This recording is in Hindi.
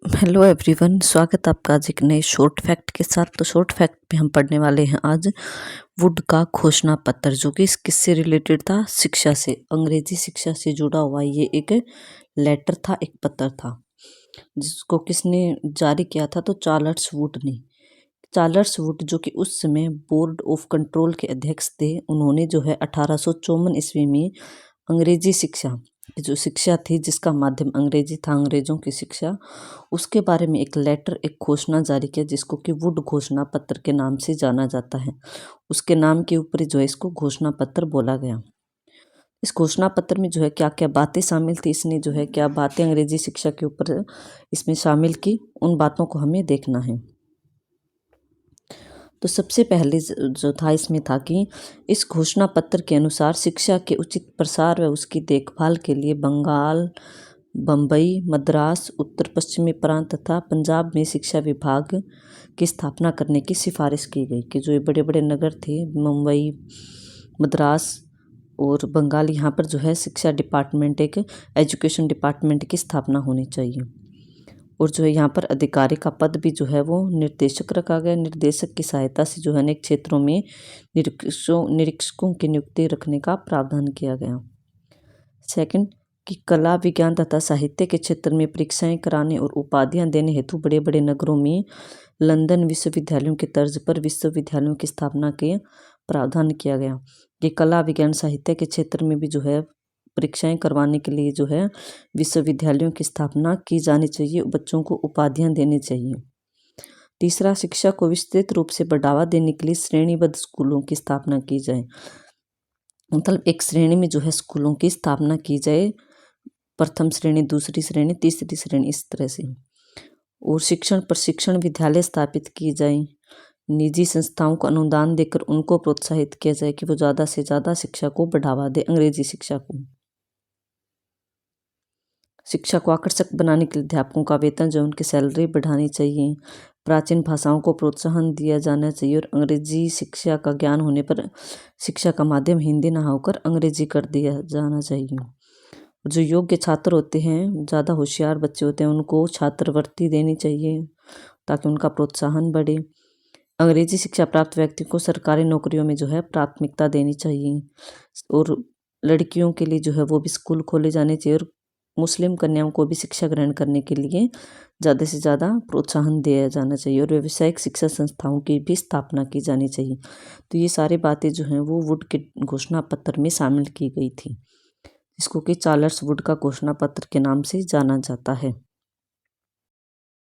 हेलो एवरीवन, स्वागत है आपका आज एक नए शॉर्ट फैक्ट के साथ। तो शॉर्ट फैक्ट में हम पढ़ने वाले हैं आज वुड का घोषणा पत्र, जो कि इस किससे रिलेटेड था, शिक्षा से, अंग्रेजी शिक्षा से जुड़ा हुआ ये एक लेटर था, एक पत्र था, जिसको किसने जारी किया था, तो चार्ल्स वुड ने। चार्ल्स वुड जो कि उस समय बोर्ड ऑफ कंट्रोल के अध्यक्ष थे, उन्होंने जो है 1854 ईस्वी में अंग्रेजी शिक्षा जो शिक्षा थी, जिसका माध्यम अंग्रेजी था, अंग्रेजों की शिक्षा, उसके बारे में एक लेटर, एक घोषणा जारी किया, जिसको कि वुड घोषणा पत्र के नाम से जाना जाता है। उसके नाम के ऊपर जो है इसको घोषणा पत्र बोला गया। इस घोषणा पत्र में जो है क्या क्या बातें शामिल थी, इसने जो है क्या बातें अंग्रेजी शिक्षा के ऊपर इसमें शामिल की, उन बातों को हमें देखना है। तो सबसे पहले जो था इसमें था कि इस घोषणा पत्र के अनुसार शिक्षा के उचित प्रसार व उसकी देखभाल के लिए बंगाल, बम्बई, मद्रास, उत्तर पश्चिमी प्रांत तथा पंजाब में शिक्षा विभाग की स्थापना करने की सिफारिश की गई। कि जो ये बड़े बड़े नगर थे, मुंबई, मद्रास और बंगाल, यहाँ पर जो है शिक्षा डिपार्टमेंट, एक एजुकेशन डिपार्टमेंट की स्थापना होनी चाहिए। और जो है यहाँ पर अधिकारी का पद भी जो है वो निर्देशक रखा गया। निर्देशक की सहायता से जो है अनेक क्षेत्रों में निरीक्षकों की नियुक्ति रखने का प्रावधान किया गया। सेकंड, कि कला, विज्ञान तथा साहित्य के क्षेत्र में परीक्षाएं कराने और उपाधियां देने हेतु बड़े बड़े नगरों में लंदन विश्वविद्यालयों की तर्ज पर विश्वविद्यालयों की स्थापना के प्रावधान किया गया। कि कला, विज्ञान, साहित्य के क्षेत्र में भी जो है परीक्षाएं करवाने के लिए जो है विश्वविद्यालयों की स्थापना की जानी चाहिए, बच्चों को उपाधियां देनी चाहिए। तीसरा, शिक्षा को विस्तृत रूप से बढ़ावा देने के लिए श्रेणीबद्ध स्कूलों की स्थापना की जाए। मतलब एक श्रेणी में जो है स्कूलों की स्थापना की जाए, प्रथम श्रेणी, दूसरी श्रेणी, तीसरी श्रेणी, इस तरह से। और शिक्षण प्रशिक्षण विद्यालय स्थापित किए जाए। निजी संस्थाओं को अनुदान देकर उनको प्रोत्साहित किया जाए कि वो ज़्यादा से ज़्यादा शिक्षा को बढ़ावा दे, अंग्रेजी शिक्षा को। शिक्षा को आकर्षक बनाने के लिए अध्यापकों का वेतन जो उनकी सैलरी बढ़ानी चाहिए। प्राचीन भाषाओं को प्रोत्साहन दिया जाना चाहिए और अंग्रेजी शिक्षा का ज्ञान होने पर शिक्षा का माध्यम हिंदी ना होकर अंग्रेजी कर दिया जाना चाहिए। जो योग्य छात्र होते हैं, ज़्यादा होशियार बच्चे होते हैं, उनको छात्रवृत्ति देनी चाहिए ताकि उनका प्रोत्साहन बढ़े। अंग्रेजी शिक्षा प्राप्त व्यक्ति को सरकारी नौकरियों में जो है प्राथमिकता देनी चाहिए। और लड़कियों के लिए जो है वो भी स्कूल खोले जाने चाहिए और मुस्लिम कन्याओं को भी शिक्षा ग्रहण करने के लिए ज़्यादा से ज़्यादा प्रोत्साहन दिया जाना चाहिए। और व्यावसायिक शिक्षा संस्थाओं की भी स्थापना की जानी चाहिए। तो ये सारी बातें जो हैं वो वुड के घोषणा पत्र में शामिल की गई थी, जिसको कि चार्ल्स वुड का घोषणा पत्र के नाम से जाना जाता है।